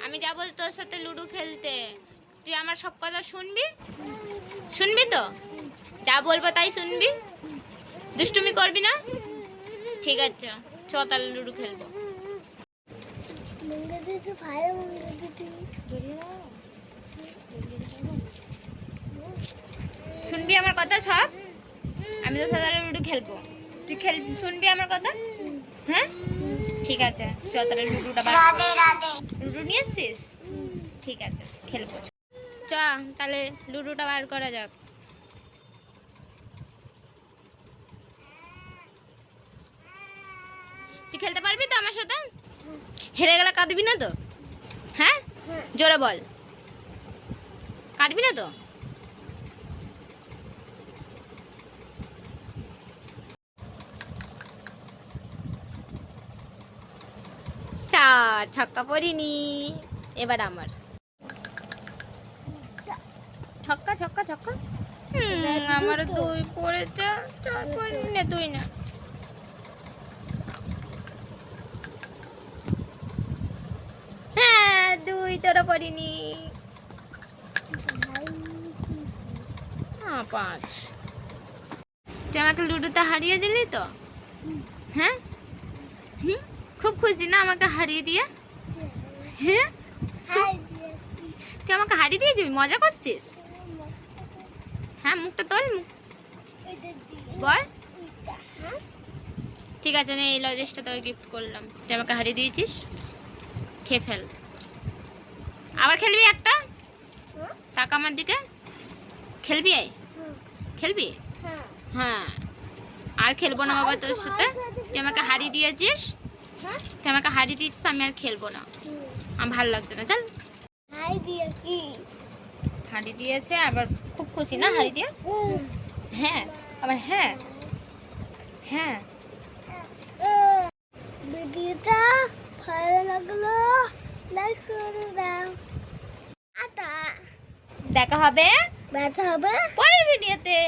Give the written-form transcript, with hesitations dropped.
আমি যাবো তোর সাথে লুডো খেলতে, তুই আমার সব কথা শুনবি? শুনবি তো? যা বলবো তাই শুনবি, দুষ্টুমি করবি না? ঠিক আছে, চ তাহলে লুডো খেলবো। শুনবি আমার কথা সব? আমি তো সাথে লুডো খেলবো, তুই শুনবি আমার কথা? হ্যাঁ ঠিক আছে, চ তাহলে লুডোটা বার কর। লুডো নিয়ে এসছিস? ঠিক আছে খেলবো, চ তাহলে লুডোটা বার করা যাক। তুই খেলতে পারবি তো আমার সাথে? হেরে গেলে কাঁদবি না তো? হ্যাঁ জোরে বল, কাঁদবি না তো? চার ছক্কা পড়িনি, এবার আমার ছক্কা ছক্কা ছক্কা। আমার দুই পড়েছে, চার পড়িনি না, তুই না। হ্যাঁ দুই, তোরা পড়িনি। হ্যাঁ পাঁচ। তুই আমাকে লুডোতে হারিয়ে দিলি তো? হ্যাঁ খুব খুশি না আমাকে হারিয়ে দিয়ে? হ্যাঁ তুই আমাকে হারিয়ে দিয়েছিস, মজা করছিস? হ্যাঁ মুখটা তোল, বল। ঠিক আছে নে, এই লজেসটা তোকে গিফট করলাম, তুই আমাকে হারিয়ে দিয়েছিস, খেয়ে ফেল। আবার খেলবি একটা? টাকা আমার দিকে খেলবি? খেলবি? হ্যাঁ আর খেলবো না বাবা তোর সাথে, তুই আমাকে হারিয়ে দিয়েছিস, তুই আমাকে হারিয়ে দিয়েছিস, আমি আর খেলবো না, আমার ভালো লাগছে না, চল। হারিয়ে দিয়েছে আবার খুব খুশি না হারিয়ে দিয়ে? হ্যাঁ আবার হ্যাঁ হ্যাঁ। ভিডিওটা ভালো লাগলো লাইক করে দাও। দেখা হবে দেখা হবে পরের ভিডিওতে।